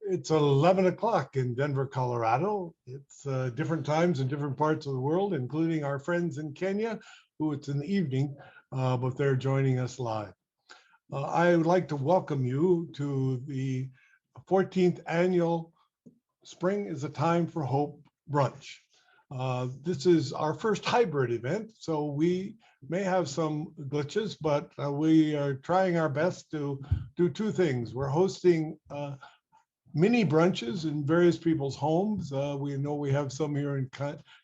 It's 11 o'clock in Denver, Colorado. It's different times in different parts of the world, including our friends in Kenya, who it's in the evening, but they're joining us live. I would like to welcome you to the 14th annual Spring is a Time for Hope brunch. This is our first hybrid event, so we may have some glitches, but we are trying our best to do two things. We're hosting mini brunches in various people's homes. We know we have some here in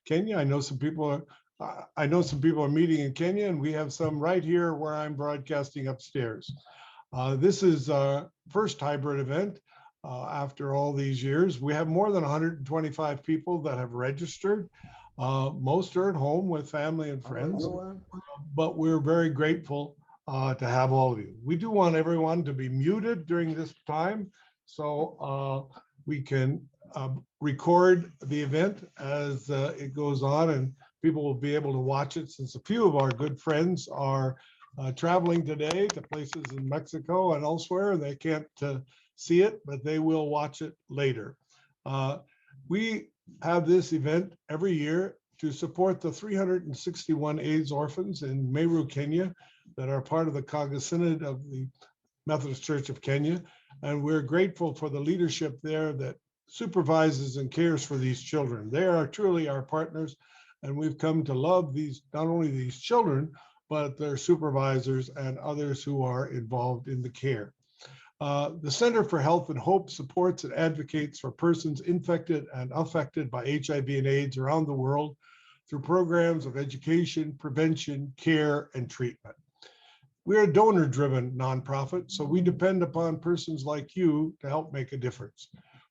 Kenya. I know some people are meeting in Kenya, and we have some right here where I'm broadcasting upstairs. This is our first hybrid event after all these years. We have more than 125 people that have registered. Most are at home with family and friends, but we're very grateful to have all of you. We do want everyone to be muted during this time, so we can record the event as it goes on, and people will be able to watch it, since a few of our good friends are traveling today to places in Mexico and elsewhere. They can't see it, but they will watch it later. We have this event every year to support the 361 AIDS orphans in Meru, Kenya, that are part of the Kaga Synod of the Methodist Church of Kenya. And we're grateful for the leadership there that supervises and cares for these children. They are truly our partners, and we've come to love not only these children, but their supervisors and others who are involved in the care. The Center for Health and Hope supports and advocates for persons infected and affected by HIV and AIDS around the world through programs of education, prevention, care, and treatment. We're a donor-driven nonprofit, so we depend upon persons like you to help make a difference.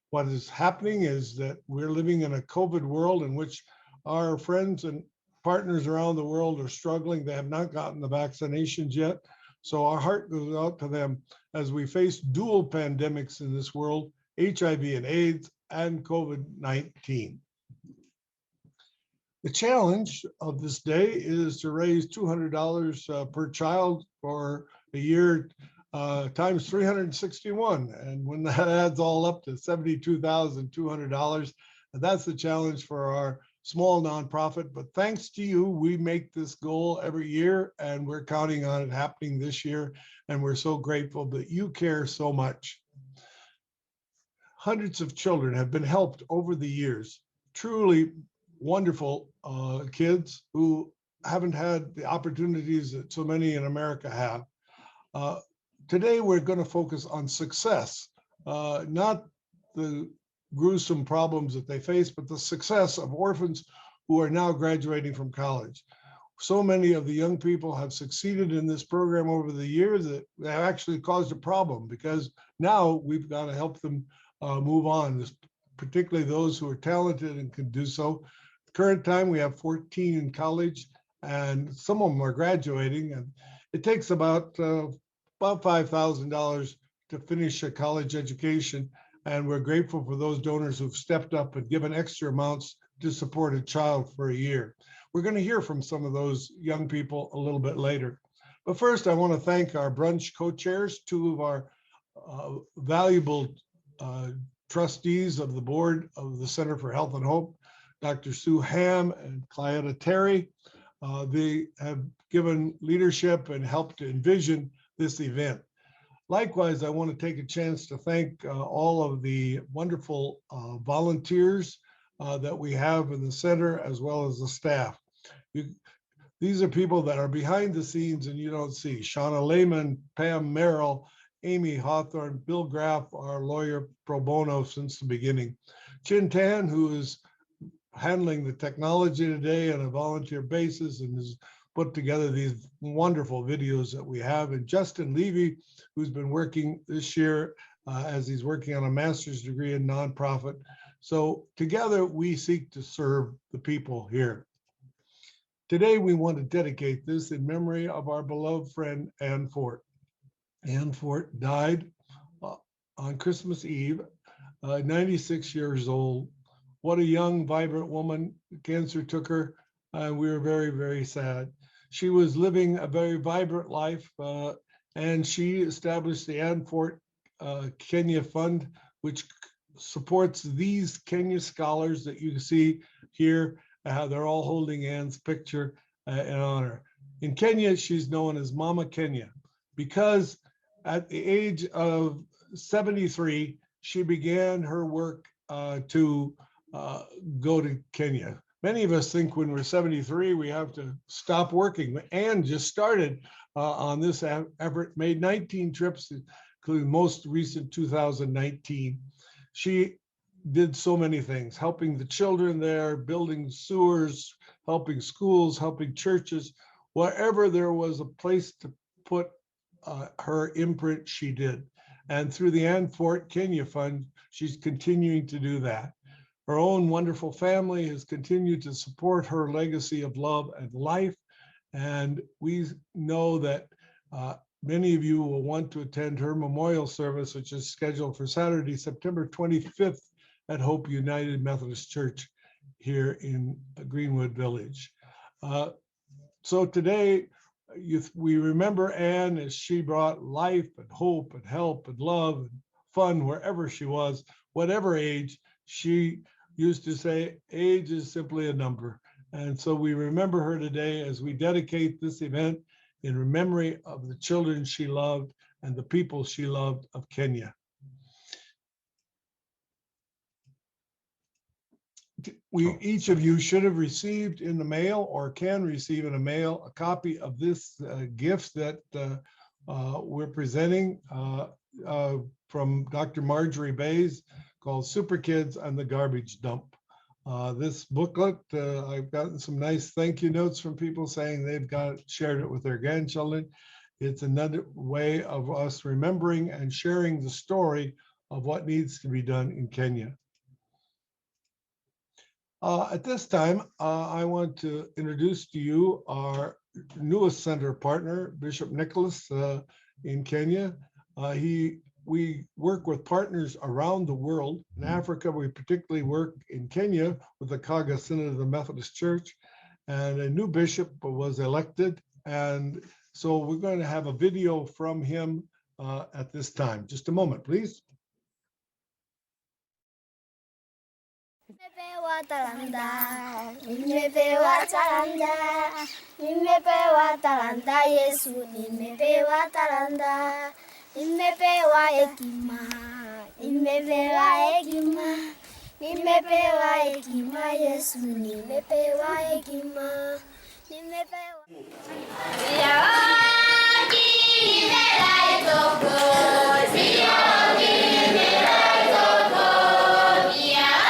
What is happening is that we're living in a COVID world in which our friends and partners around the world are struggling. They have not gotten the vaccinations yet. So our heart goes out to them as we face dual pandemics in this world, HIV and AIDS and COVID-19. The challenge of this day is to raise $200 per child for a year times 361. And when that adds all up to $72,200, that's the challenge for our small nonprofit. But thanks to you, we make this goal every year, and we're counting on it happening this year. And we're so grateful that you care so much. Hundreds of children have been helped over the years. Truly wonderful kids who haven't had the opportunities that so many in America have. Today, we're going to focus on success, not the gruesome problems that they face, but the success of orphans who are now graduating from college. So many of the young people have succeeded in this program over the years that they have actually caused a problem, because now we've got to help them move on, particularly those who are talented and can do so. Current time, we have 14 in college, and some of them are graduating, and it takes about $5,000 to finish a college education. And we're grateful for those donors who've stepped up and given extra amounts to support a child for a year. We're going to hear from some of those young people a little bit later. But first, I want to thank our brunch co-chairs, two of our valuable trustees of the board of the Center for Health and Hope, Dr. Sue Ham and Clayetta Terry. They have given leadership and helped to envision this event. Likewise, I want to take a chance to thank all of the wonderful volunteers that we have in the center, as well as the staff. These are people that are behind the scenes and you don't see. Shauna Lehman, Pam Merrill, Amy Hawthorne, Bill Graff, our lawyer pro bono since the beginning. Chin Tan, who is handling the technology today on a volunteer basis and has put together these wonderful videos that we have. And Justin Levy, who's been working this year as he's working on a master's degree in nonprofit. So together we seek to serve the people here. Today we want to dedicate this in memory of our beloved friend, Ann Fort. Ann Fort died on Christmas Eve, 96 years old. What a young, vibrant woman. Cancer took her, and we were very, very sad. She was living a very vibrant life, and she established the Ann Fort Kenya Fund, which supports these Kenya scholars that you see here. They're all holding Anne's picture in honor. In Kenya, she's known as Mama Kenya because at the age of 73, she began her work to go to Kenya. Many of us think when we're 73, we have to stop working. Anne just started on this effort, made 19 trips, including most recent 2019. She did so many things, helping the children there, building sewers, helping schools, helping churches. Wherever there was a place to put her imprint, she did. And through the Ann Fort Kenya Fund, she's continuing to do that. Her own wonderful family has continued to support her legacy of love and life. And we know that many of you will want to attend her memorial service, which is scheduled for Saturday, September 25th at Hope United Methodist Church here in Greenwood Village. So today, we remember Anne as she brought life and hope and help and love and fun wherever she was, whatever age. She used to say, age is simply a number. And so we remember her today as we dedicate this event in memory of the children she loved and the people she loved of Kenya. Each of you should have received in the mail or can receive in the mail a copy of this gift that we're presenting from Dr. Marjorie Bays called Super Kids and the Garbage Dump. This booklet, I've gotten some nice thank you notes from people saying they've shared it with their grandchildren. It's another way of us remembering and sharing the story of what needs to be done in Kenya. At this time, I want to introduce to you our newest center partner, Bishop Nicholas in Kenya. We work with partners around the world. In Africa, we particularly work in Kenya with the Kaga Synod of the Methodist Church, and a new bishop was elected. And so we're going to have a video from him at this time. Just a moment, please. Nimepewa talanta, nimepewa talanta, nimepewa talanta, Yesu nimepewa talanta, nimepewa hekima, nimepewa hekima, nimepewa hekima, Yesu nimepewa hekima, nimepewa. We are walking in the light of God. We are walking in the light of God. We are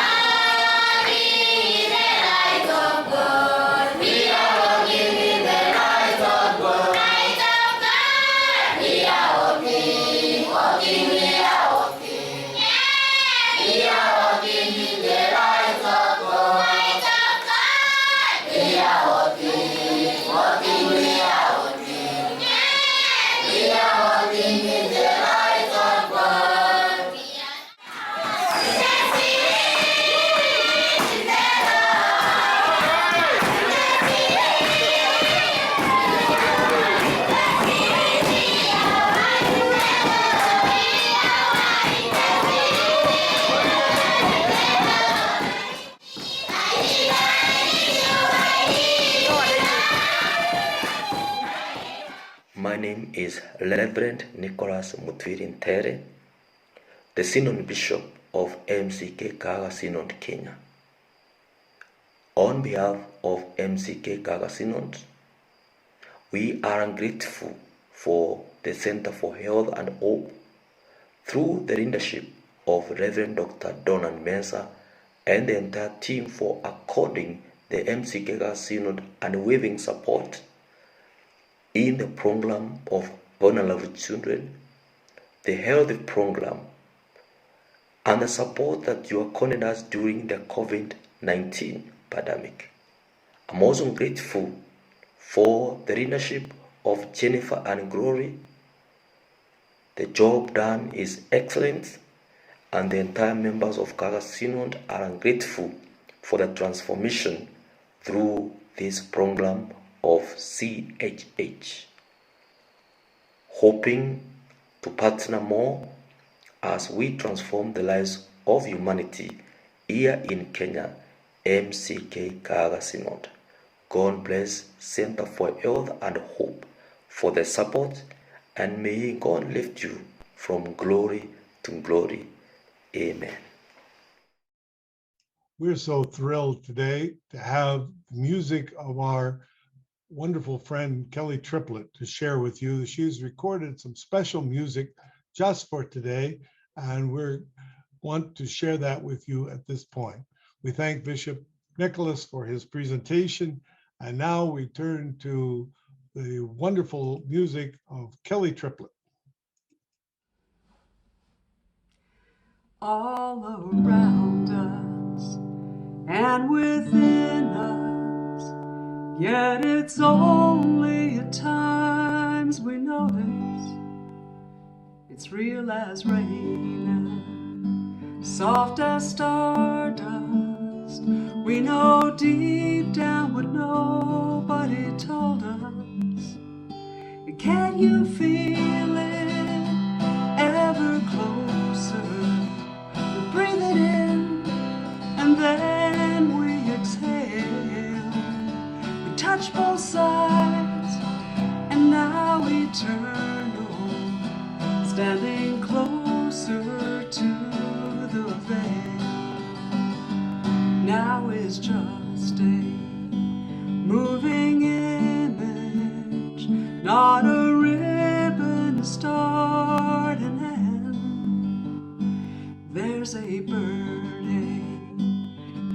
My name is Reverend Nicholas Mutwiri Ntere, the Synod Bishop of MCK Kaga Synod Kenya. On behalf of MCK Kaga Synod, we are grateful for the Center for Health and Hope through the leadership of Reverend Dr. Donald Mensah and the entire team for according the MCK Kaga Synod unwavering support in the program of vulnerable children, the health program, and the support that you accorded us during the COVID-19 pandemic. I'm also grateful for the leadership of Jennifer and Glory. The job done is excellent, and the entire members of Kaga Synod are grateful for the transformation through this program of CHH, hoping to partner more as we transform the lives of Humanity here in Kenya, MCK Kaga Synod. God bless Center for Health and Hope for the support, and may God lift you from glory to glory. Amen. We're so thrilled today to have the music of our wonderful friend Kelly Triplett to share with you. She's recorded some special music just for today, and we want to share that with you at this point. We thank Bishop Nicholas for his presentation, and now we turn to the wonderful music of Kelly Triplett. All around us and within us, yet it's only at times we notice it's real as rain, soft as stardust. We know deep down what nobody told us. Can you feel it ever closer? We breathe it in and then we exhale. We touch both sides and now eternal, standing closer to the veil. Now is just a moving image, not a ribbon to start and end. There's a burning,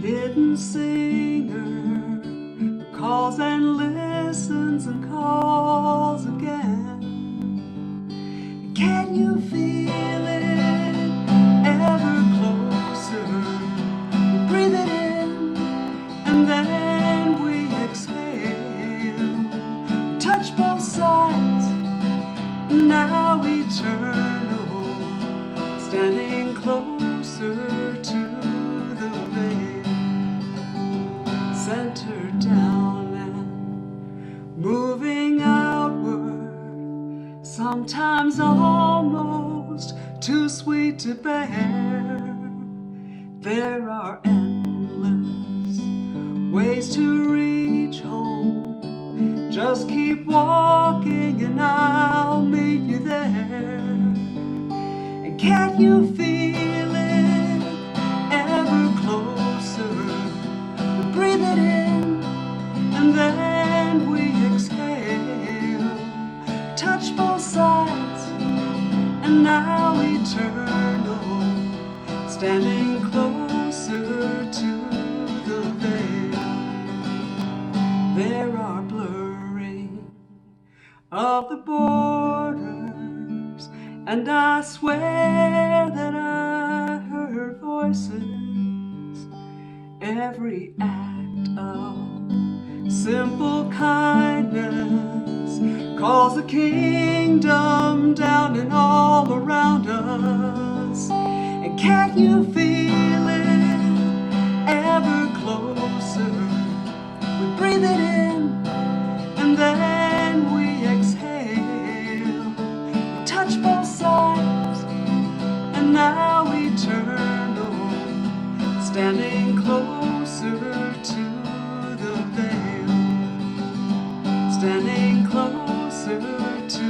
hidden singer who calls and listens and calls again. Can you feel it ever closer? We breathe it in and then we exhale. Touch both sides, now eternal, standing closer to the veil. Centered down and moving outward, sometimes almost too sweet to bear. There are endless ways to reach home. Just keep walking and I'll meet you there. And can't you feel it ever closer? We breathe it in and then we exhale. Touch both sides and now eternal, standing closer to the veil. There are blurring of the borders, and I swear that I heard voices. Every act of simple kindness calls the kingdom down and all around us. And can't you feel it ever closer? We breathe it in and then we exhale. We touch both sides and now eternal, standing closer to the veil. Standing closer to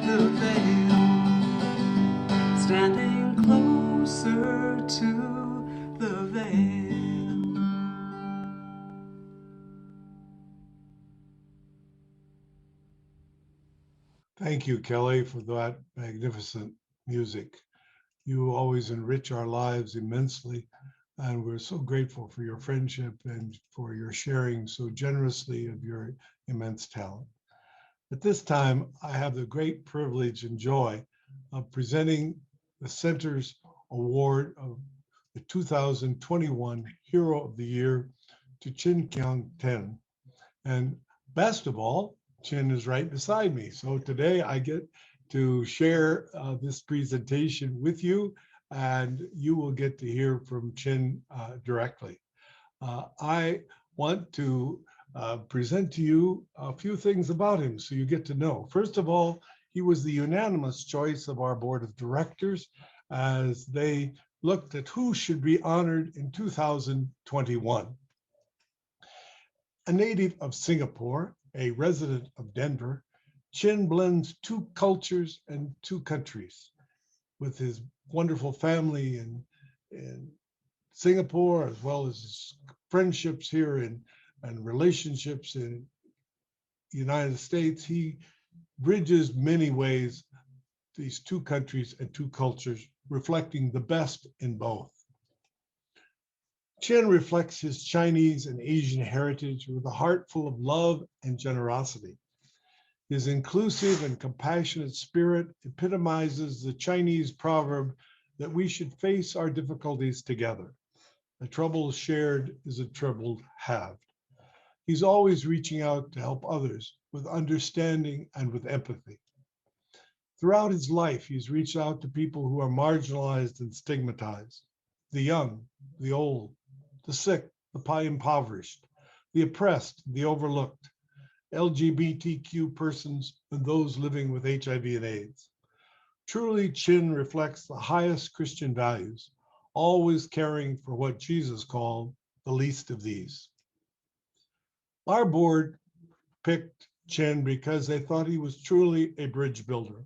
the veil. Standing closer to the veil. Thank you, Kelly, for that magnificent music. You always enrich our lives immensely, and we're so grateful for your friendship and for your sharing so generously of your immense talent. At this time, I have the great privilege and joy of presenting the Center's award of the 2021 Hero of the Year to Chin Kyung Ten. And best of all, Chin is right beside me. So today I get to share this presentation with you, and you will get to hear from Chin directly. I want to present to you a few things about him so you get to know. First of all, he was the unanimous choice of our board of directors as they looked at who should be honored in 2021. A native of Singapore, a resident of Denver, Chin blends two cultures and two countries with his wonderful family in Singapore, as well as his friendships here and relationships in the United States. He bridges many ways these two countries and two cultures, reflecting the best in both. Chin reflects his Chinese and Asian heritage with a heart full of love and generosity. His inclusive and compassionate spirit epitomizes the Chinese proverb that we should face our difficulties together. A trouble shared is a trouble halved. He's always reaching out to help others with understanding and with empathy. Throughout his life, he's reached out to people who are marginalized and stigmatized, the young, the old, the sick, the impoverished, the oppressed, the overlooked, LGBTQ persons, and those living with HIV and AIDS. Truly, Chin reflects the highest Christian values, always caring for what Jesus called the least of these. Our board picked Chin because they thought he was truly a bridge builder.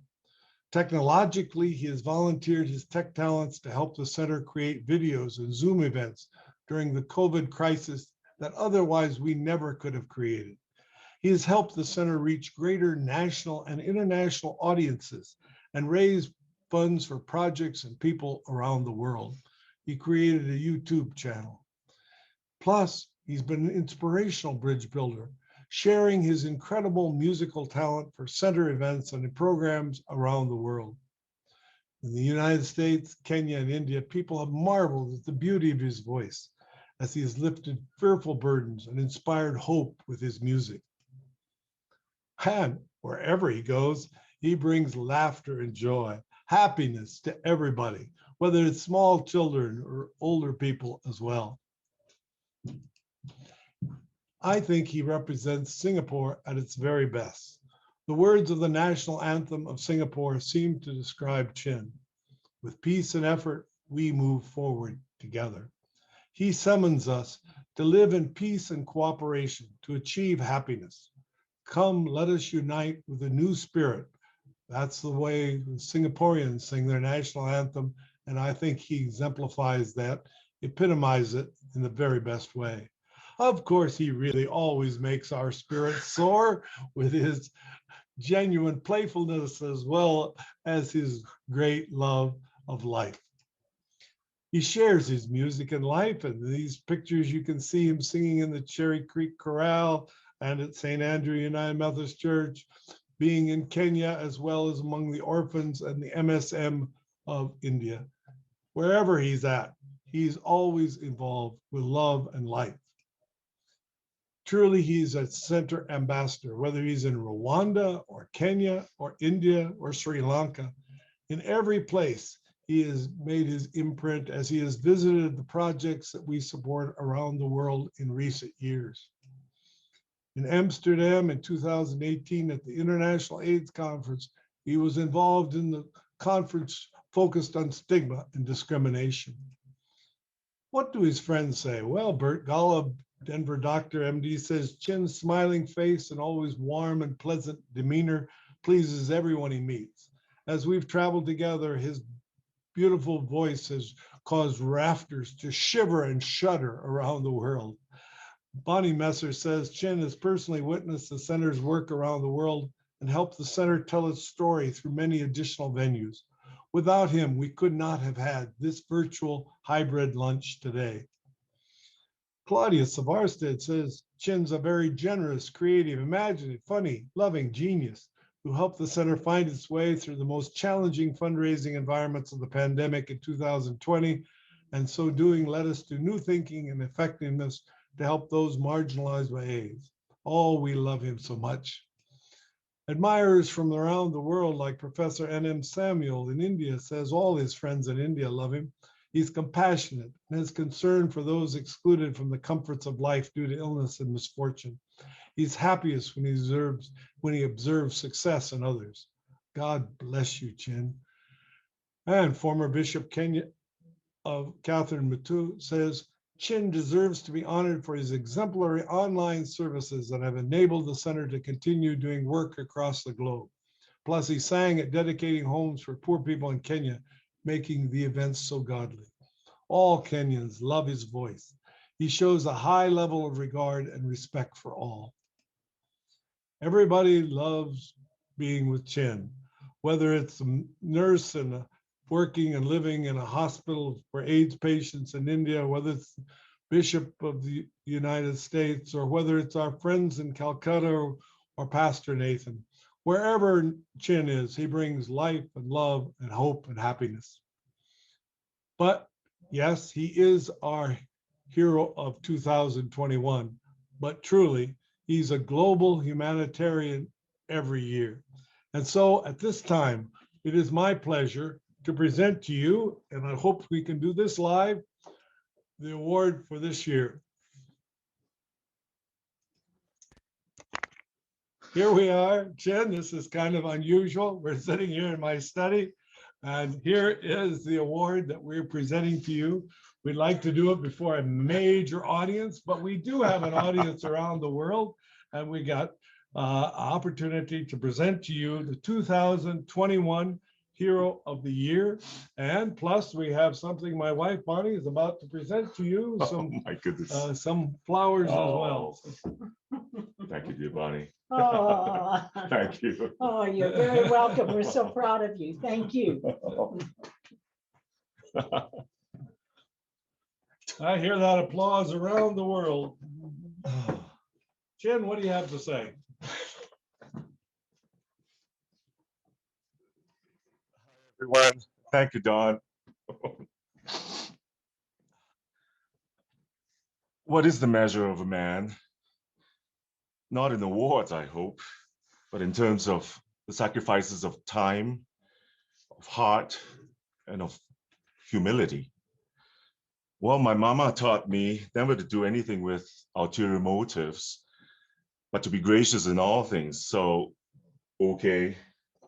Technologically, he has volunteered his tech talents to help the center create videos and Zoom events during the COVID crisis that otherwise we never could have created. He has helped the center reach greater national and international audiences and raise funds for projects and people around the world. He created a YouTube channel. Plus, he's been an inspirational bridge builder, sharing his incredible musical talent for center events and programs around the world. In the United States, Kenya, and India, people have marveled at the beauty of his voice as he has lifted fearful burdens and inspired hope with his music. And wherever he goes, he brings laughter and joy, happiness to everybody, whether it's small children or older people as well. I think he represents Singapore at its very best. The words of the national anthem of Singapore seem to describe Chin. With peace and effort, we move forward together. He summons us to live in peace and cooperation, to achieve happiness. Come, let us unite with a new spirit. That's the way the Singaporeans sing their national anthem, and I think he exemplifies that, epitomizes it in the very best way. Of course, he really always makes our spirits soar with his genuine playfulness as well as his great love of life. He shares his music and life, and these pictures you can see him singing in the Cherry Creek Chorale and at St. Andrew United Methodist Church, being in Kenya as well as among the orphans and the MSM of India. Wherever he's at, he's always involved with love and life. Truly, he's a center ambassador, whether he's in Rwanda or Kenya or India or Sri Lanka. In every place, he has made his imprint as he has visited the projects that we support around the world in recent years. In Amsterdam in 2018 at the International AIDS Conference, he was involved in the conference focused on stigma and discrimination. What do his friends say? Well, Bert Golub, Denver doctor, MD, says Chin's smiling face and always warm and pleasant demeanor pleases everyone he meets. As we've traveled together, his beautiful voice has caused rafters to shiver and shudder around the world. Bonnie Messer says Chin has personally witnessed the center's work around the world and helped the center tell its story through many additional venues. Without him, we could not have had this virtual hybrid lunch today. Claudia Savarstead says Chin's a very generous, creative, imaginative, funny, loving genius who helped the center find its way through the most challenging fundraising environments of the pandemic in 2020, and so doing led us to new thinking and effectiveness to help those marginalized by AIDS. Oh, we love him so much. Admirers from around the world, like Professor N.M. Samuel in India, says all his friends in India love him. He's compassionate and has concern for those excluded from the comforts of life due to illness and misfortune. He's happiest when he observes success in others. God bless you, Chin. And former Bishop of Catherine Matu says, Chin deserves to be honored for his exemplary online services that have enabled the center to continue doing work across the globe. Plus, he sang at dedicating homes for poor people in Kenya, making the events so godly. All Kenyans love his voice. He shows a high level of regard and respect for all. Everybody loves being with Chin, whether it's a nurse and working and living in a hospital for AIDS patients in India, whether it's Bishop of the United States, or whether it's our friends in Calcutta or Pastor Nathan. Wherever Chin is, he brings life and love and hope and happiness. But yes, he is our hero of 2021, but truly, he's a global humanitarian every year. And so at this time, it is my pleasure to present to you, and I hope we can do this live, the award for this year. Here we are, Jen. This is kind of unusual. We're sitting here in my study, and here is the award that we're presenting to you. We'd like to do it before a major audience, but we do have an audience around the world, and we got opportunity to present to you the 2021 Hero of the Year. And plus, we have something my wife Bonnie is about to present to you. Oh my goodness. Some flowers as well. Thank you, dear Bonnie. Oh, Thank you. oh, you're very welcome. We're so proud of you. Thank you. I hear that applause around the world. Jen, what do you have to say? Everyone, thank you, Don. What is the measure of a man? Not in awards, I hope, but in terms of the sacrifices of time, of heart, and of humility. Well, my mama taught me never to do anything with ulterior motives, but to be gracious in all things. So, okay,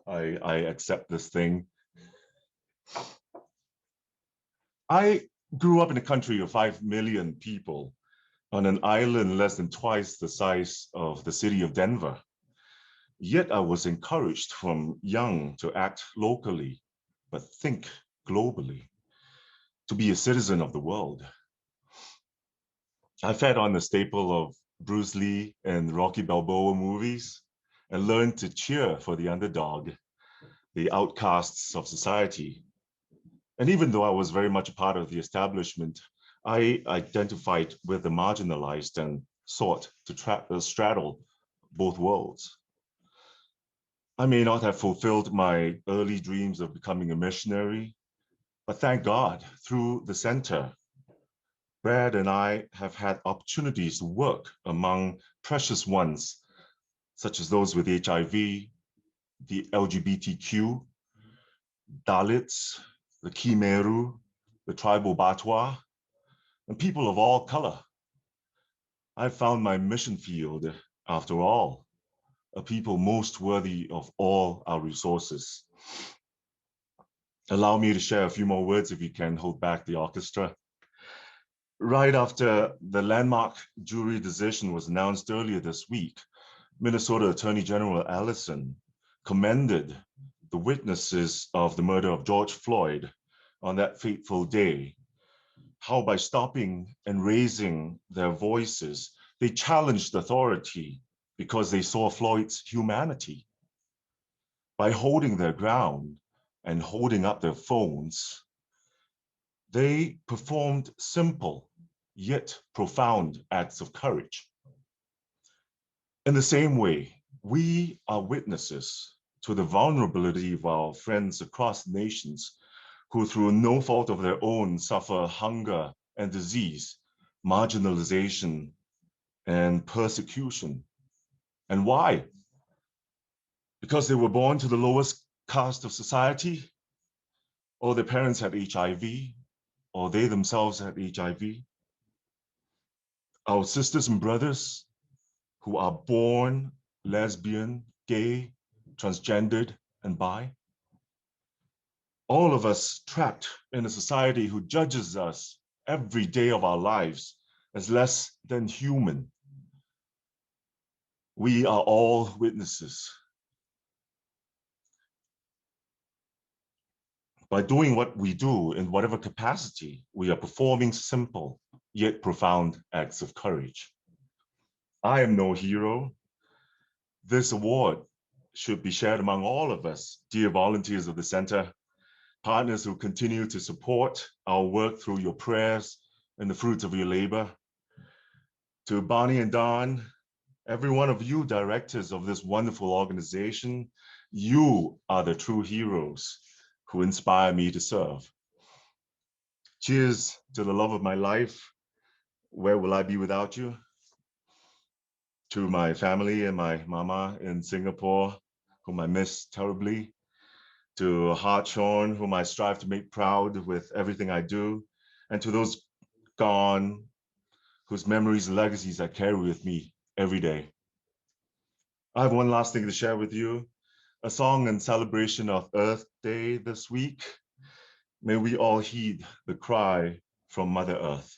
I accept this thing. I grew up in a country of 5 million people on an island less than twice the size of the city of Denver. Yet I was encouraged from young to act locally, but think globally, to be a citizen of the world. I fed on the staple of Bruce Lee and Rocky Balboa movies and learned to cheer for the underdog, the outcasts of society. And even though I was very much a part of the establishment, I identified with the marginalized and sought to straddle both worlds. I may not have fulfilled my early dreams of becoming a missionary, but thank God, through the center, Brad and I have had opportunities to work among precious ones, such as those with HIV, the LGBTQ, Dalits, the Kimeru, the tribal Batwa, and people of all color. I found my mission field, after all, a people most worthy of all our resources. Allow me to share a few more words if you can hold back the orchestra. Right after the landmark jury decision was announced earlier this week, Minnesota Attorney General Allison commended the witnesses of the murder of George Floyd on that fateful day, how by stopping and raising their voices, they challenged authority because they saw Floyd's humanity. By holding their ground and holding up their phones, they performed simple yet profound acts of courage. In the same way, we are witnesses to the vulnerability of our friends across nations who through no fault of their own suffer hunger and disease, marginalization and persecution. And why? Because they were born to the lowest caste of society, or their parents had HIV, or they themselves had HIV. Our sisters and brothers who are born lesbian, gay, transgendered, and bi. All of us trapped in a society who judges us every day of our lives as less than human. We are all witnesses. By doing what we do in whatever capacity, we are performing simple yet profound acts of courage. I am no hero. This award should be shared among all of us, dear volunteers of the center, partners who continue to support our work through your prayers and the fruits of your labor. To Bonnie and Don, every one of you directors of this wonderful organization, you are the true heroes who inspire me to serve. Cheers to the love of my life. Where will I be without you? To my family and my mama in Singapore, whom I miss terribly. To Hartshorn, whom I strive to make proud with everything I do. And to those gone, whose memories and legacies I carry with me every day. I have one last thing to share with you. A song in celebration of Earth Day this week. May we all heed the cry from Mother Earth.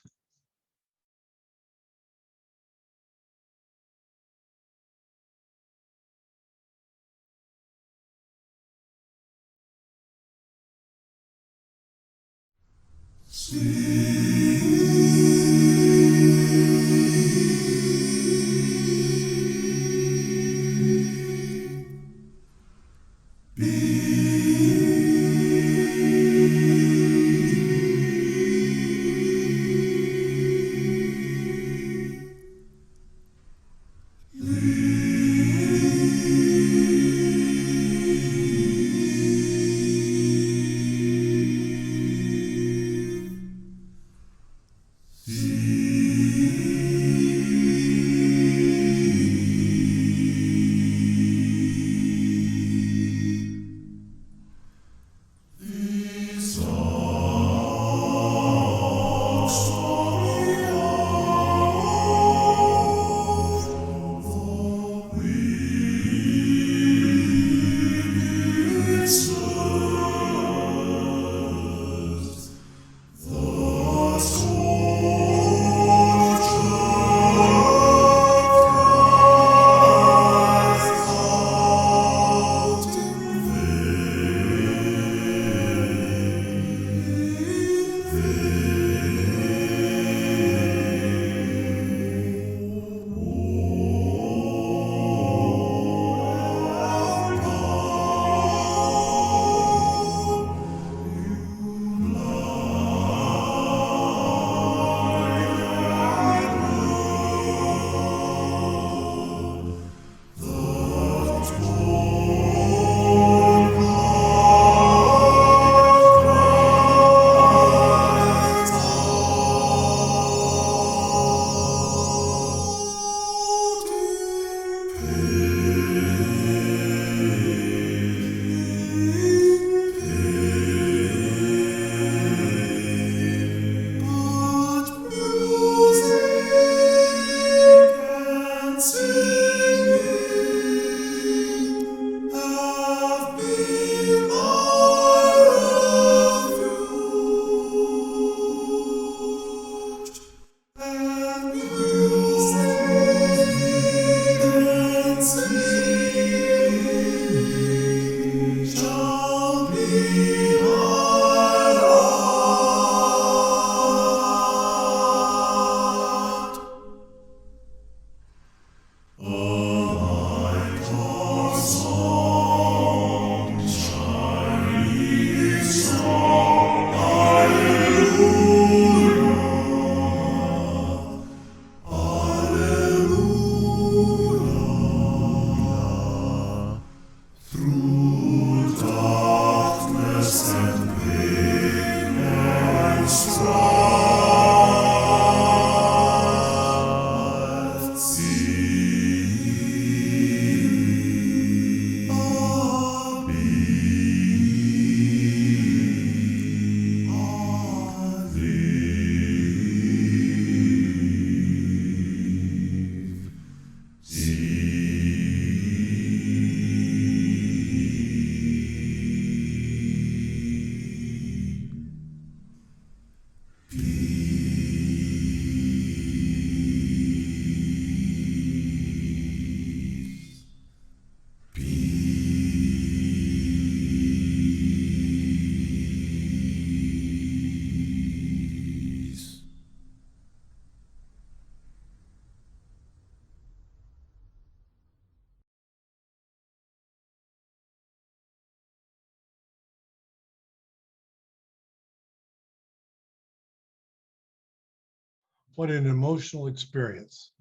What an emotional experience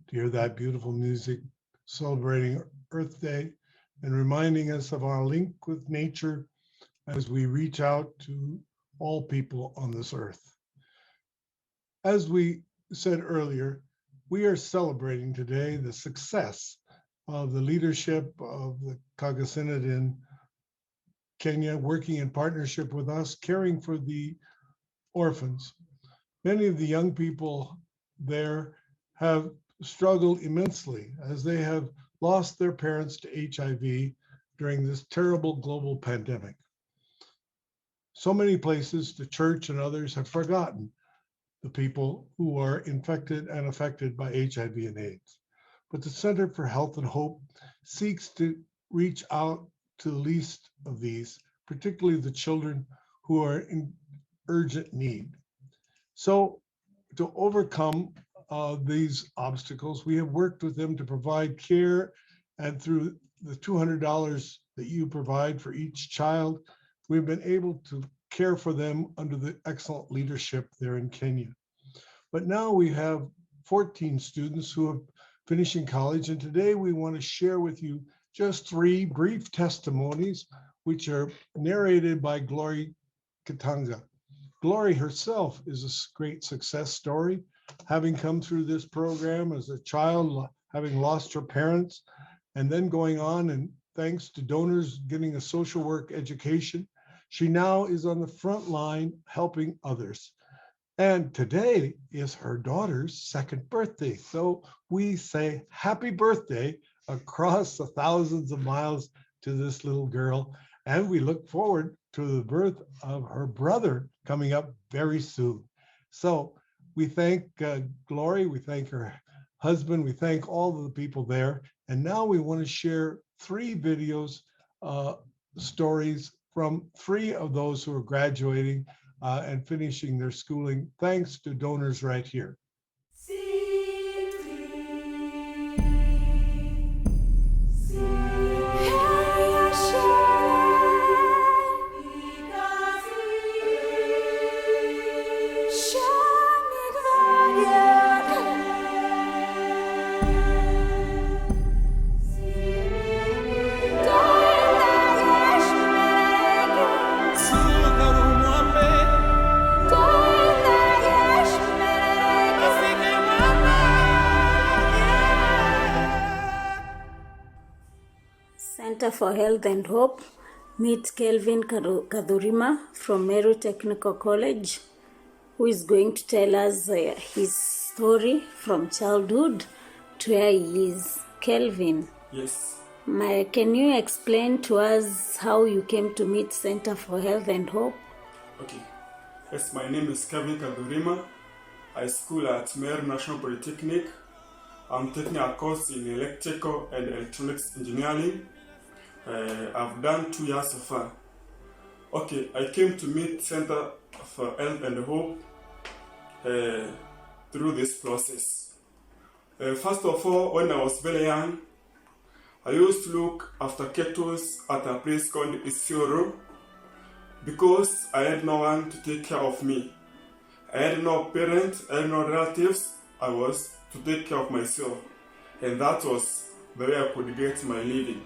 to hear that beautiful music celebrating Earth Day and reminding us of our link with nature as we reach out to all people on this earth. As we said earlier, we are celebrating today the success of the leadership of the Kaga Synod in Kenya, working in partnership with us, caring for the orphans. Many of the young people there have struggled immensely as they have lost their parents to HIV during this terrible global pandemic. So many places, the church and others have forgotten the people who are infected and affected by HIV and AIDS. But the Center for Health and Hope seeks to reach out to the least of these, particularly the children who are in urgent need. So to overcome these obstacles, we have worked with them to provide care, and through the $200 that you provide for each child, we've been able to care for them under the excellent leadership there in Kenya. But now we have 14 students who are finishing college, and today we want to share with you just 3 brief testimonies which are narrated by Glory Katanga. Glory herself is a great success story, having come through this program as a child, having lost her parents, and then going on, and thanks to donors getting a social work education, she now is on the front line helping others. And today is her daughter's 2nd birthday. So we say happy birthday across the thousands of miles to this little girl. And we look forward to the birth of her brother coming up very soon. So we thank Glory, we thank her husband, we thank all of the people there. And now we want to share 3 videos, stories from 3 of those who are graduating and finishing their schooling, thanks to donors right here. Center for Health and Hope, meet Kelvin Kadhurima from Meru Technical College, who is going to tell us his story from childhood to where he is. Kelvin. Yes. Can you explain to us how you came to meet Center for Health and Hope? Okay. Yes, my name is Kelvin Kadhurima. I school at Meru National Polytechnic. I'm taking a course in electrical and electronics engineering. I've done 2 years so far. Okay, I came to meet Center for Health and Hope through this process. First of all, when I was very young, I used to look after kettles at a place called Isioro because I had no one to take care of me. I had no parents, I had no relatives. I was to take care of myself, and that was the way I could get my living.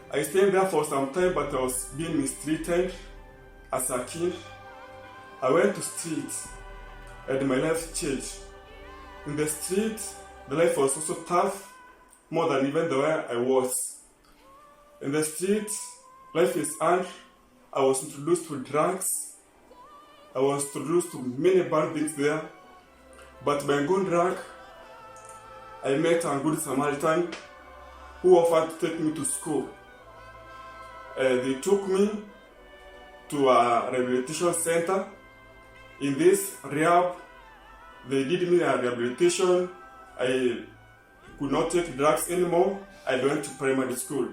I stayed there for some time, but I was being mistreated as a kid. I went to street and my life changed. In the street, the life was also tough, more than even the way I was. In the street, life is hard. I was introduced to drugs. I was introduced to many bad things there. But by good luck, I met a good Samaritan who offered to take me to school. They took me to a rehabilitation center. In this rehab, they did me a rehabilitation. I could not take drugs anymore. I went to primary school.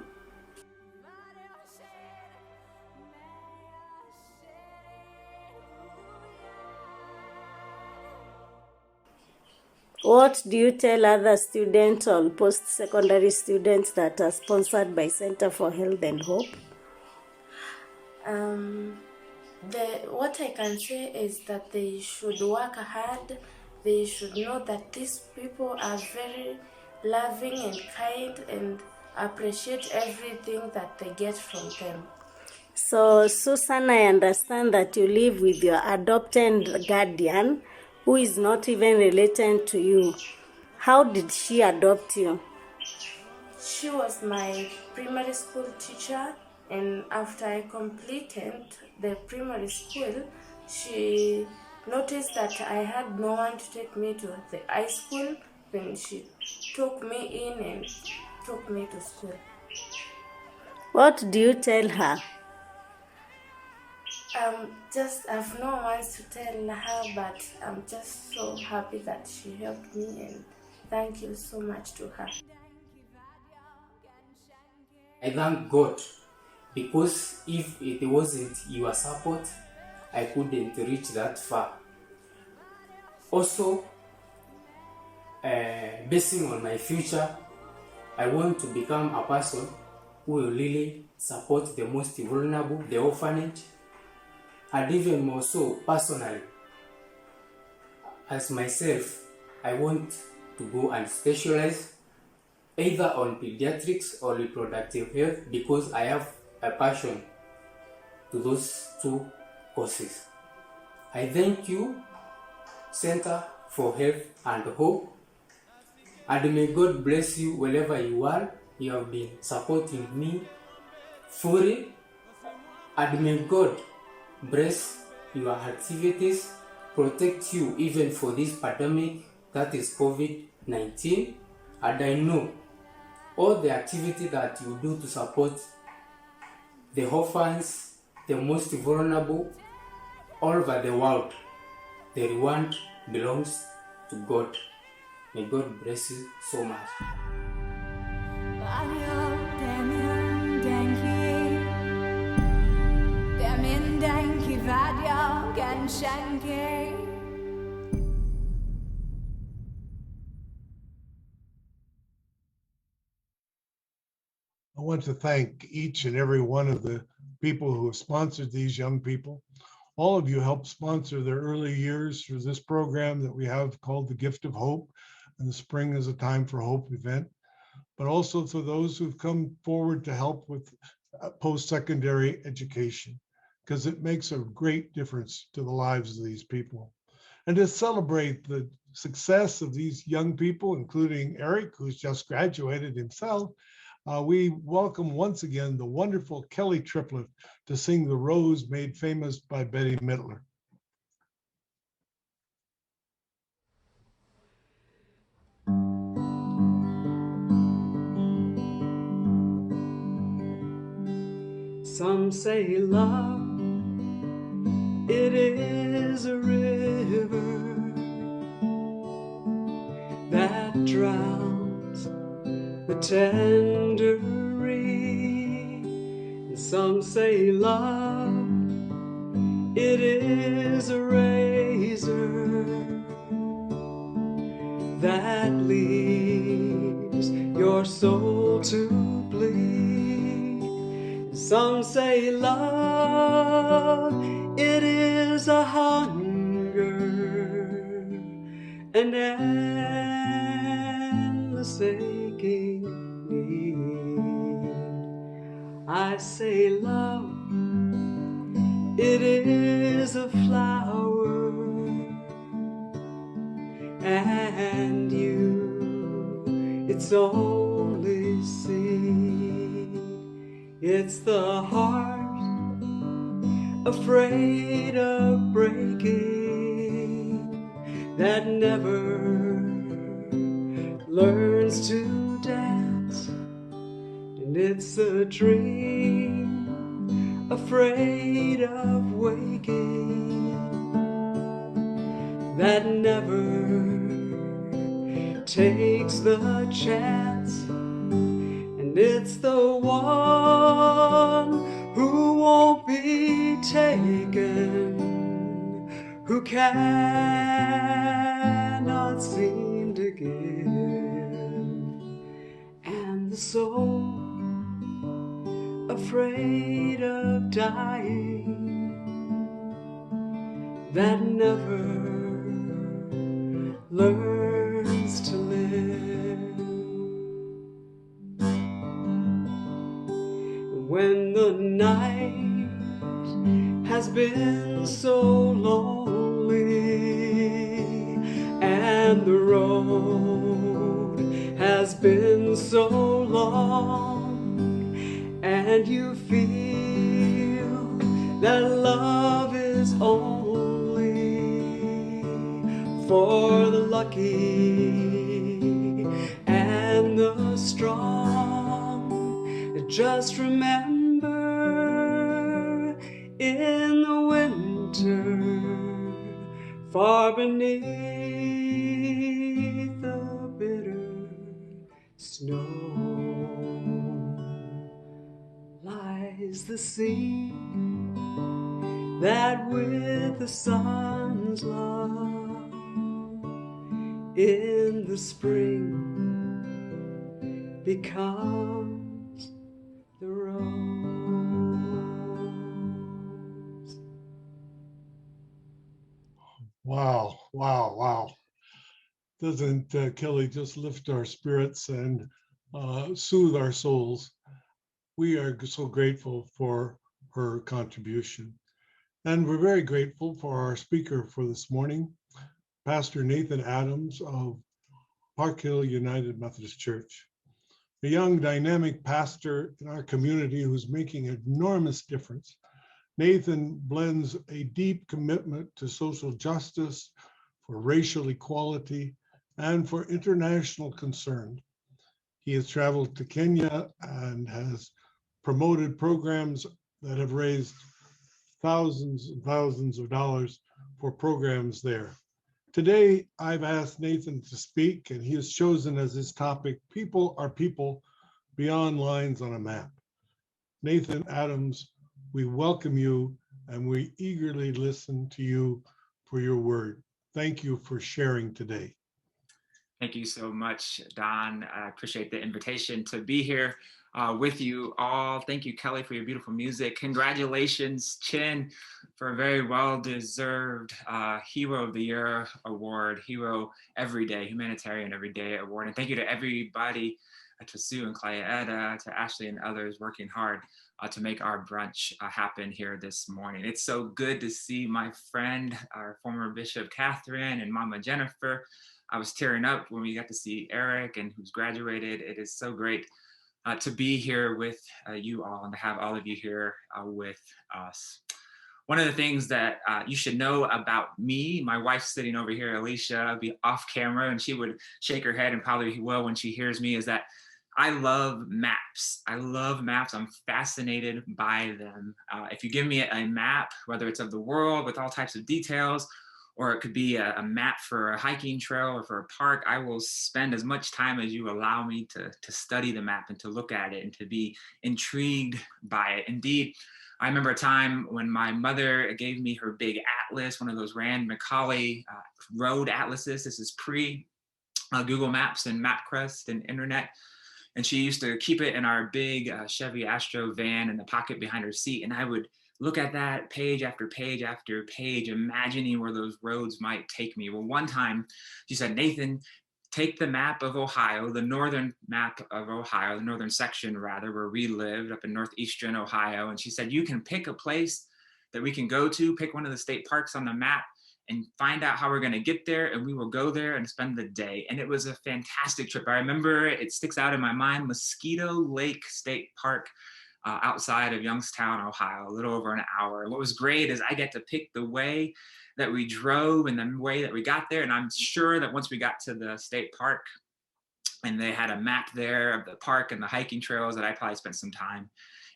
What do you tell other students or post-secondary students that are sponsored by Center for Health and Hope? What I can say is that they should work hard they should know that these people are very loving and kind and appreciate everything that they get from them. So, Susan, I understand that you live with your adopted guardian who is not even related to you. How did she adopt you? She was my primary school teacher, and after I completed the primary school, she noticed that I had no one to take me to the high school. Then she took me in and took me to school. What do you tell her? Just I've no words to tell her, but I'm just so happy that she helped me, and thank you so much to her. I thank God, because if it wasn't your support, I couldn't reach that far. Also, basing on my future, I want to become a person who will really support the most vulnerable, the orphanage, and even more so personally. As myself, I want to go and specialize either on pediatrics or reproductive health, because I have a passion to those two courses. I thank you, Center for Health and Hope, and may God bless you wherever you are. You have been supporting me fully, and may God bless your activities, protect you even for this pandemic that is COVID-19, and I know all the activity that you do to support the orphans, the most vulnerable, all over the world, the reward belongs to God. May God bless you so much. I want to thank each and every one of the people who have sponsored these young people. All of you helped sponsor their early years through this program that we have called the Gift of Hope, and the Spring is a Time for Hope event, but also for those who've come forward to help with post-secondary education, because it makes a great difference to the lives of these people. And to celebrate the success of these young people, including Eric, who's just graduated himself, we welcome once again the wonderful Kelly Triplett to sing The Rose Made Famous by Betty Midler. Some say love, it is a river that drowns the tender reed. And some say love, it is a razor that leaves your soul to bleed. Some say love, it is a hunger, an endless aching need. I say love, it is a flower, and you, it's only seed. It's the heart afraid of breaking that never learns to dance, and it's a dream afraid of waking that never takes the chance, and it's the one who won't be taken, who cannot seem to give, and the soul afraid of dying that never learns to live. When the night has been so lonely and the road has been so long, and you feel that love is only for the lucky and the strong, just remember in the winter, far beneath the bitter snow, lies the sea that with the sun's love in the spring becomes the rose. Wow, wow, wow. Doesn't Kelly just lift our spirits and soothe our souls? We are so grateful for her contribution. And we're very grateful for our speaker for this morning, Pastor Nathan Adams of Park Hill United Methodist Church, a young dynamic pastor in our community who's making an enormous difference. Nathan blends a deep commitment to social justice, for racial equality, and for international concern. He has traveled to Kenya and has promoted programs that have raised thousands and thousands of dollars for programs there. Today, I've asked Nathan to speak, and he has chosen as his topic, People Are People Beyond Lines on a Map. Nathan Adams, we welcome you, and we eagerly listen to you for your word. Thank you for sharing today. Thank you so much, Don. I appreciate the invitation to be here with you all. Thank you, Kelly, for your beautiful music. Congratulations, Chin, for a very well-deserved Hero of the Year award, Hero Everyday, Humanitarian Everyday Award. And thank you to everybody, to Sue and Clayetta, to Ashley and others working hard to make our brunch happen here this morning. It's so good to see my friend, our former Bishop Catherine and Mama Jennifer. I was tearing up when we got to see Eric and who's graduated. It is so great to be here with you all and to have all of you here with us. One of the things that you should know about me, my wife's sitting over here, Alicia, I'll be off camera and she would shake her head and probably will when she hears me, is that I love maps. I love maps. I'm fascinated by them. If you give me a map, whether it's of the world with all types of details, or it could be a map for a hiking trail or for a park, I will spend as much time as you allow me to study the map and to look at it and to be intrigued by it. Indeed, I remember a time when my mother gave me her big atlas, one of those Rand McCauley road atlases. This is pre Google Maps and MapQuest and internet. And she used to keep it in our big Chevy Astro van in the pocket behind her seat. And I would look at that page after page after page, imagining where those roads might take me. Well, one time she said, Nathan, take the map of Ohio, the northern map of Ohio, the northern section rather, where we lived up in northeastern Ohio. And she said, you can pick a place that we can go to, pick one of the state parks on the map and find out how we're going to get there, and we will go there and spend the day. And it was a fantastic trip. I remember, it sticks out in my mind, Mosquito Lake State Park outside of Youngstown, Ohio, a little over an hour. What was great is I get to pick the way that we drove and the way that we got there. And I'm sure that once we got to the state park and they had a map there of the park and the hiking trails, that I probably spent some time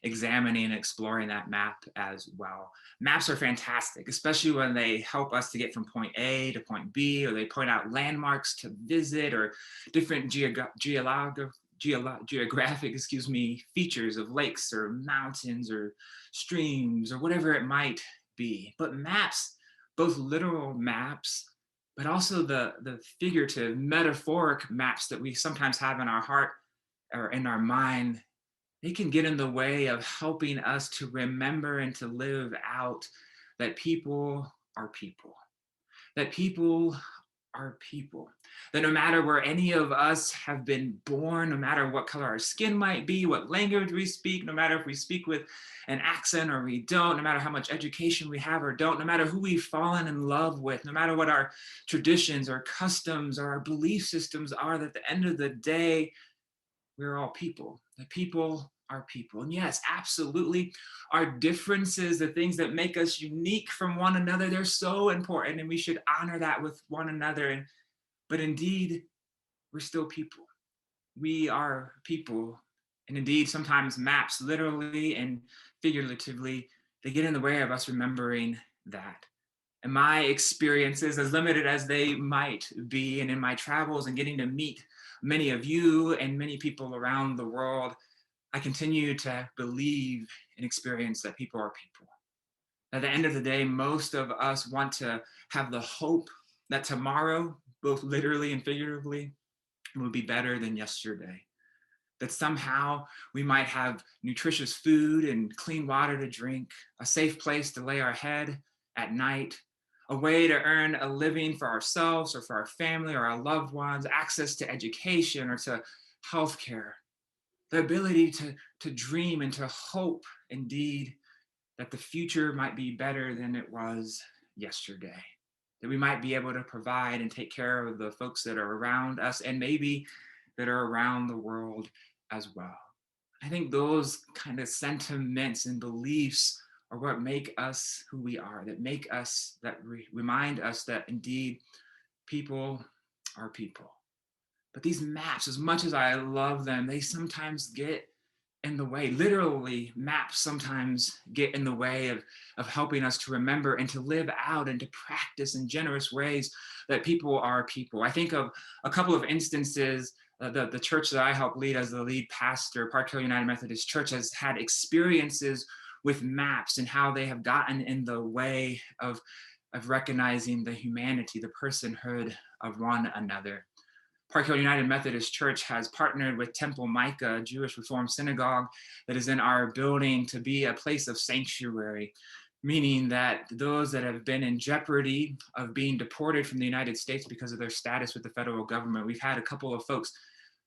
examining and exploring that map as well. Maps are fantastic, especially when they help us to get from point A to point B, or they point out landmarks to visit or different geographic features of lakes or mountains or streams or whatever it might be. But maps, both literal maps, but also the figurative, metaphoric maps that we sometimes have in our heart or in our mind, they can get in the way of helping us to remember and to live out that people are people, that people are people. That no matter where any of us have been born, no matter what color our skin might be, what language we speak, no matter if we speak with an accent or we don't, no matter how much education we have or don't, no matter who we've fallen in love with, no matter what our traditions or customs or our belief systems are, that at the end of the day, we're all people. The people are people. And yes, absolutely, our differences, the things that make us unique from one another, they're so important, and we should honor that with one another. But indeed, we're still people. We are people. And indeed, sometimes maps, literally and figuratively, they get in the way of us remembering that. And my experiences, as limited as they might be, and in my travels and getting to meet many of you and many people around the world, I continue to believe and experience that people are people. At the end of the day, most of us want to have the hope that tomorrow, both literally and figuratively, will be better than yesterday. That somehow we might have nutritious food and clean water to drink, a safe place to lay our head at night, a way to earn a living for ourselves or for our family or our loved ones, access to education or to healthcare, the ability to dream and to hope, indeed, that the future might be better than it was yesterday, that we might be able to provide and take care of the folks that are around us and maybe that are around the world as well. I think those kind of sentiments and beliefs are what make us who we are, that make us, that remind us that indeed people are people. But these maps, as much as I love them, they sometimes get in the way. Literally, maps sometimes get in the way of helping us to remember and to live out and to practice in generous ways that people are people. I think of a couple of instances. The church that I help lead as the lead pastor, Park Hill United Methodist Church, has had experiences with maps and how they have gotten in the way of recognizing the humanity, the personhood of one another. Park Hill United Methodist Church has partnered with Temple Micah, a Jewish Reform synagogue that is in our building, to be a place of sanctuary, meaning that those that have been in jeopardy of being deported from the United States because of their status with the federal government, we've had a couple of folks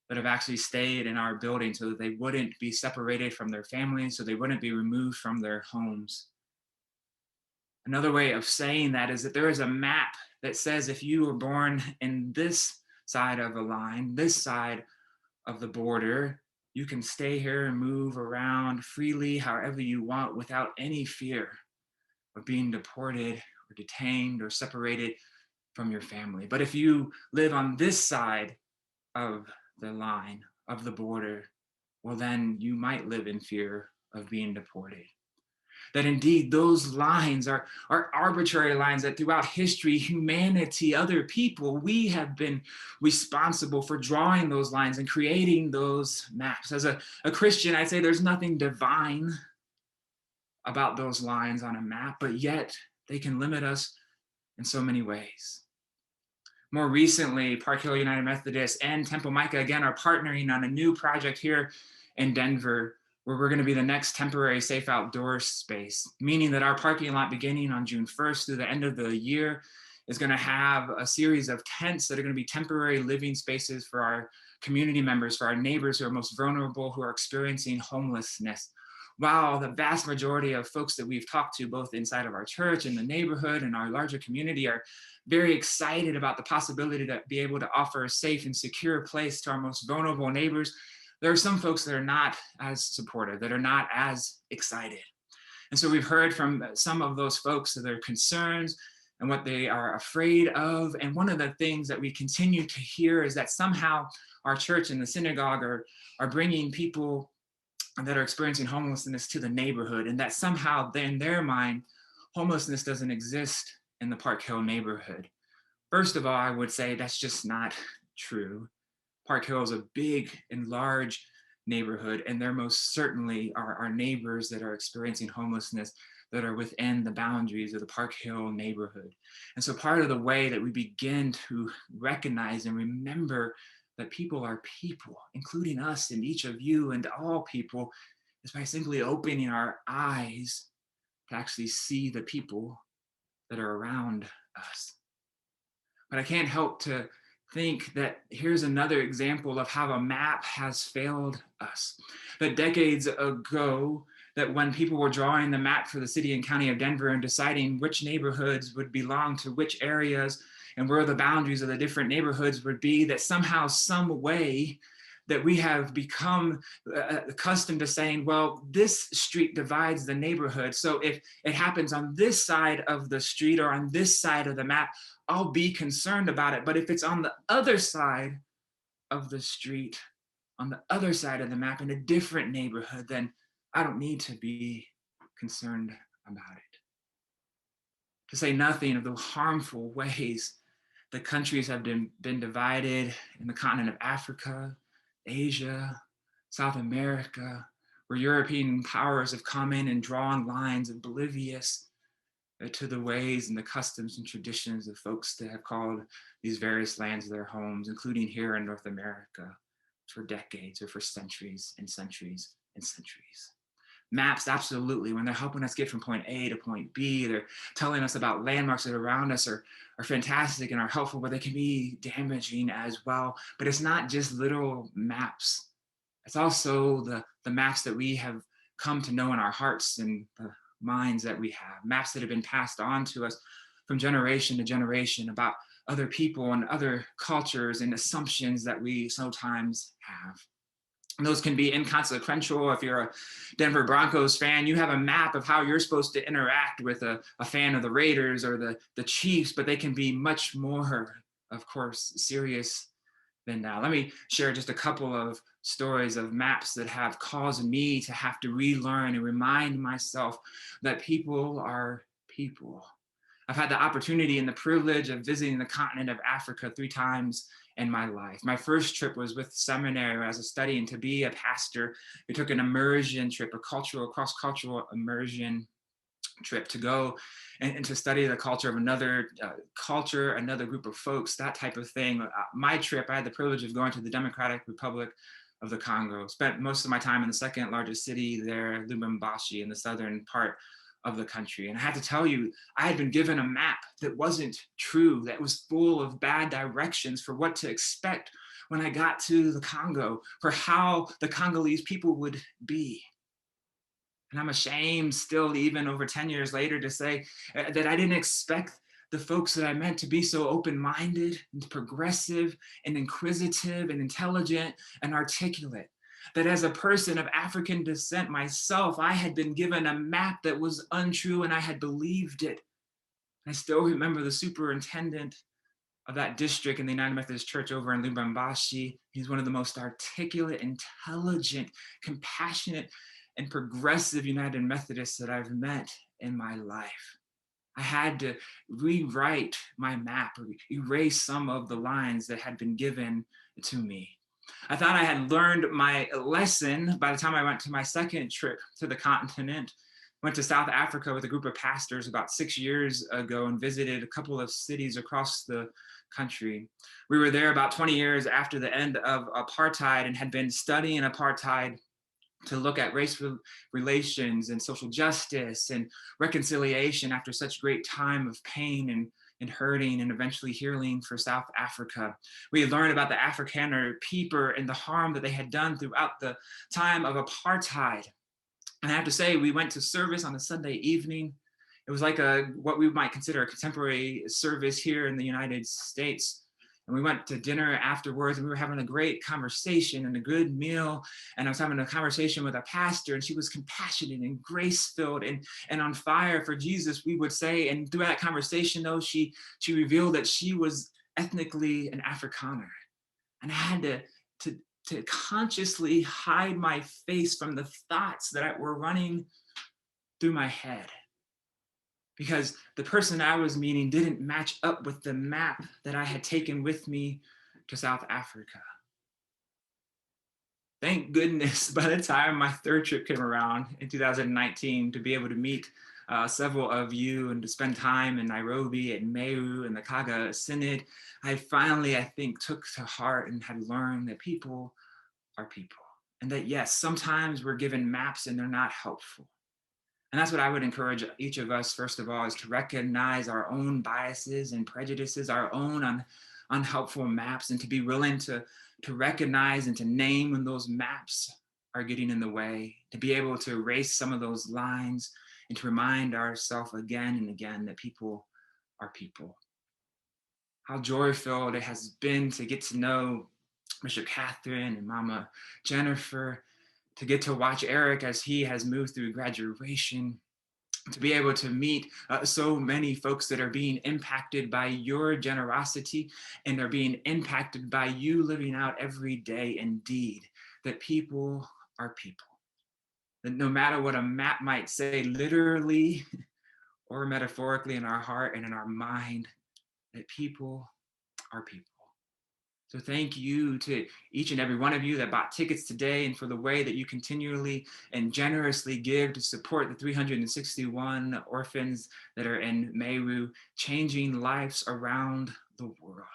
that have actually stayed in our building so that they wouldn't be separated from their families, so they wouldn't be removed from their homes. Another way of saying that is that there is a map that says if you were born in this side of a line, this side of the border, you can stay here and move around freely however you want without any fear of being deported or detained or separated from your family. But if you live on this side of the line, of the border, well, then you might live in fear of being deported. That indeed those lines are arbitrary lines, that throughout history, humanity, other people, we have been responsible for drawing those lines and creating those maps. As a Christian, I'd say there's nothing divine about those lines on a map, but yet they can limit us in so many ways. More recently, Park Hill United Methodist and Temple Micah again are partnering on a new project here in Denver, where we're going to be the next temporary safe outdoor space, meaning that our parking lot beginning on June 1st through the end of the year is going to have a series of tents that are going to be temporary living spaces for our community members, for our neighbors who are most vulnerable, who are experiencing homelessness. While the vast majority of folks that we've talked to, both inside of our church and the neighborhood and our larger community, are very excited about the possibility to be able to offer a safe and secure place to our most vulnerable neighbors, there are some folks that are not as supportive, that are not as excited. And so we've heard from some of those folks their concerns and what they are afraid of. And one of the things that we continue to hear is that somehow our church and the synagogue are bringing people that are experiencing homelessness to the neighborhood, and that somehow in their mind, homelessness doesn't exist in the Park Hill neighborhood. First of all, I would say that's just not true. Park Hill is a big and large neighborhood, and there most certainly are neighbors that are experiencing homelessness that are within the boundaries of the Park Hill neighborhood. And so part of the way that we begin to recognize and remember that people are people, including us and each of you and all people, is by simply opening our eyes to actually see the people that are around us. But I can't help to think that here's another example of how a map has failed us. That decades ago, that when people were drawing the map for the city and county of Denver and deciding which neighborhoods would belong to which areas and where the boundaries of the different neighborhoods would be, that somehow, some way, that we have become accustomed to saying, well, this street divides the neighborhood. So if it happens on this side of the street or on this side of the map, I'll be concerned about it. But if it's on the other side of the street, on the other side of the map in a different neighborhood, then I don't need to be concerned about it. To say nothing of the harmful ways the countries have been divided in the continent of Africa, Asia, South America, where European powers have come in and drawn lines oblivious to the ways and the customs and traditions of folks that have called these various lands their homes, including here in North America, for decades or for centuries and centuries and centuries. Maps, absolutely, when they're helping us get from point A to point B, they're telling us about landmarks that are around us are fantastic and are helpful, but they can be damaging as well. But it's not just literal maps. It's also the maps that we have come to know in our hearts and the minds that we have, maps that have been passed on to us from generation to generation about other people and other cultures and assumptions that we sometimes have. And those can be inconsequential. If you're a Denver Broncos fan, you have a map of how you're supposed to interact with a fan of the Raiders or the Chiefs, but they can be much more, of course, serious than that. Let me share just a couple of stories of maps that have caused me to have to relearn and remind myself that people are people. I've had the opportunity and the privilege of visiting the continent of Africa 3 times in my life. My first trip was with seminary as a studying to be a pastor. We took an immersion trip, a cross-cultural immersion trip to go and to study the culture of another culture, another group of folks, that type of thing. My trip, I had the privilege of going to the Democratic Republic of the Congo. Spent most of my time in the second largest city there, Lubumbashi, in the southern part of the country. And I had to tell you, I had been given a map that wasn't true, that was full of bad directions for what to expect when I got to the Congo, for how the Congolese people would be. And I'm ashamed still, even over 10 years later, to say that I didn't expect the folks that I met to be so open-minded and progressive and inquisitive and intelligent and articulate. That as a person of African descent myself, I had been given a map that was untrue and I had believed it. I still remember the superintendent of that district in the United Methodist Church over in Lubumbashi. He's one of the most articulate, intelligent, compassionate, and progressive United Methodists that I've met in my life. I had to rewrite my map, or erase some of the lines that had been given to me. I thought I had learned my lesson by the time I went to my second trip to the continent. Went to South Africa with a group of pastors about 6 years ago and visited a couple of cities across the country. We were there about 20 years after the end of apartheid and had been studying apartheid to look at race relations and social justice and reconciliation after such great time of pain and hurting and eventually healing for South Africa. We had learned about the Afrikaner people and the harm that they had done throughout the time of apartheid. And I have to say, we went to service on a Sunday evening. It was like what we might consider a contemporary service here in the United States. And we went to dinner afterwards and we were having a great conversation and a good meal. And I was having a conversation with a pastor and she was compassionate and grace-filled and on fire for Jesus, we would say. And through that conversation though, she revealed that she was ethnically an Afrikaner. And I had to consciously hide my face from the thoughts that were running through my head. Because the person I was meeting didn't match up with the map that I had taken with me to South Africa. Thank goodness by the time my third trip came around in 2019 to be able to meet several of you and to spend time in Nairobi and Meru and the Kaga Synod, I finally, I think, took to heart and had learned that people are people. And that yes, sometimes we're given maps and they're not helpful. And that's what I would encourage each of us, first of all, is to recognize our own biases and prejudices, our own unhelpful maps, and to be willing to recognize and to name when those maps are getting in the way, to be able to erase some of those lines and to remind ourselves again and again that people are people. How joy-filled it has been to get to know Mr. Catherine and Mama Jennifer, to get to watch Eric as he has moved through graduation, to be able to meet so many folks that are being impacted by your generosity and are being impacted by you living out every day indeed, that people are people. That no matter what a map might say, literally or metaphorically in our heart and in our mind, that people are people. So thank you to each and every one of you that bought tickets today and for the way that you continually and generously give to support the 361 orphans that are in Meru, changing lives around the world.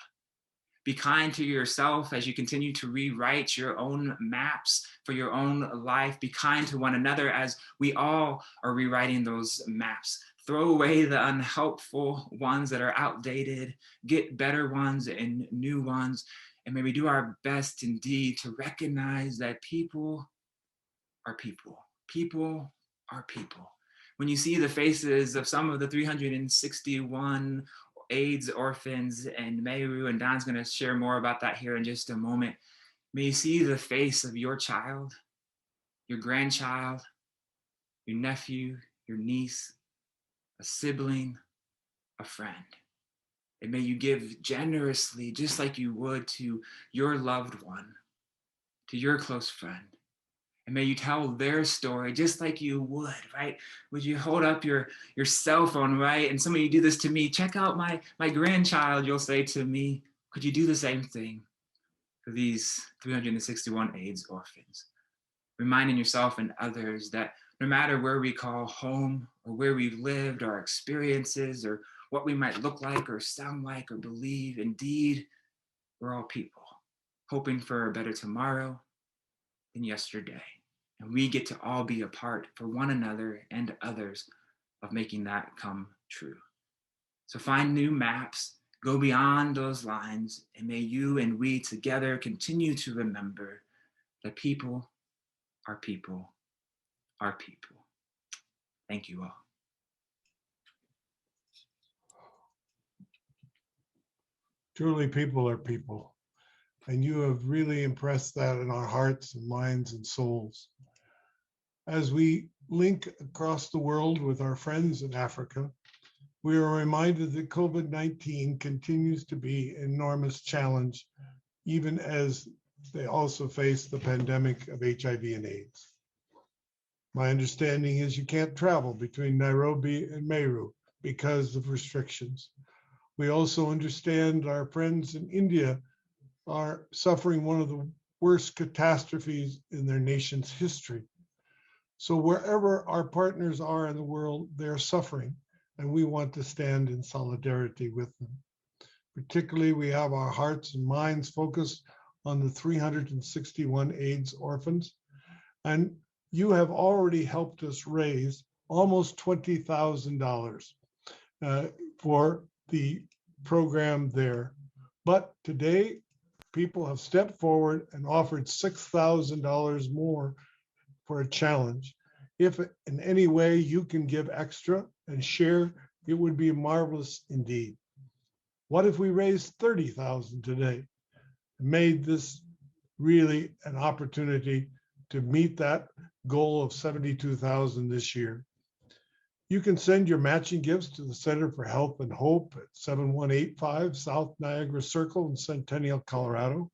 Be kind to yourself as you continue to rewrite your own maps for your own life. Be kind to one another as we all are rewriting those maps. Throw away the unhelpful ones that are outdated, get better ones and new ones, and maybe do our best indeed to recognize that people are people. People are people. When you see the faces of some of the 361 AIDS orphans in Meru, and Don's going to share more about that here in just a moment, may you see the face of your child, your grandchild, your nephew, your niece, a sibling, a friend. And may you give generously, just like you would to your loved one, to your close friend. And may you tell their story just like you would, right? Would you hold up your cell phone, right? And some of you do this to me. Check out my grandchild, you'll say to me. Could you do the same thing for these 361 AIDS orphans? Reminding yourself and others that no matter where we call home or where we've lived, our experiences or what we might look like or sound like or believe, indeed, we're all people, hoping for a better tomorrow than yesterday. And we get to all be a part for one another and others of making that come true. So find new maps, go beyond those lines, and may you and we together continue to remember that people are people are people. Thank you all. Truly, people are people. And you have really impressed that in our hearts and minds and souls. As we link across the world with our friends in Africa, we are reminded that COVID-19 continues to be an enormous challenge, even as they also face the pandemic of HIV and AIDS. My understanding is you can't travel between Nairobi and Meru because of restrictions. We also understand our friends in India are suffering one of the worst catastrophes in their nation's history. So wherever our partners are in the world, they're suffering, and we want to stand in solidarity with them. Particularly, we have our hearts and minds focused on the 361 AIDS orphans, and you have already helped us raise almost $20,000 for the program there. But today, people have stepped forward and offered $6,000 more for a challenge. If in any way you can give extra and share, it would be marvelous indeed. What if we raised 30,000 today and made this really an opportunity to meet that goal of 72,000 this year? You can send your matching gifts to the Center for Health and Hope at 7185 South Niagara Circle in Centennial, Colorado,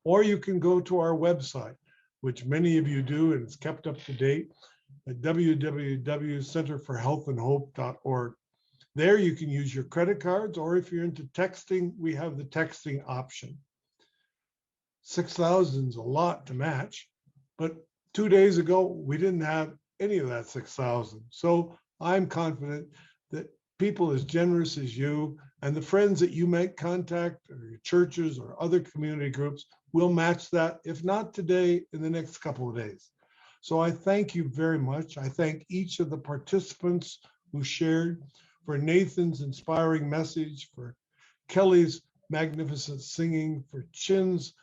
or you can go to our website, which many of you do, and it's kept up to date at www.centerforhealthandhope.org. There you can use your credit cards, or if you're into texting, we have the texting option. 6,000 is a lot to match, but 2 days ago, we didn't have any of that 6,000. So I'm confident that people as generous as you and the friends that you make contact, or your churches or other community groups, will match that, if not today, in the next couple of days. So I thank you very much. I thank each of the participants who shared, for Nathan's inspiring message, for Kelly's magnificent singing, for Chin's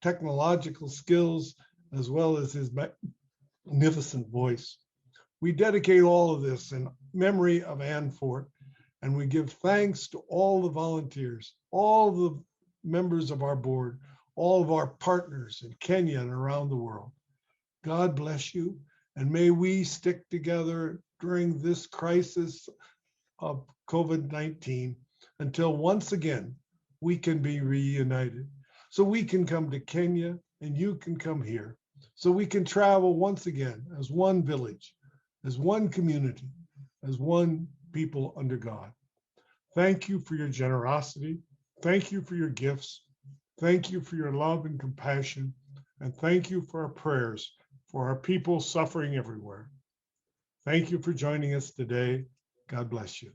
technological skills, as well as his magnificent voice. We dedicate all of this in memory of Ann Fort, and we give thanks to all the volunteers, all the members of our board, all of our partners in Kenya and around the world. God bless you, and may we stick together during this crisis of COVID-19 until once again we can be reunited. So we can come to Kenya and you can come here. So we can travel once again as one village, as one community, as one people under God. Thank you for your generosity. Thank you for your gifts. Thank you for your love and compassion. And thank you for our prayers for our people suffering everywhere. Thank you for joining us today. God bless you.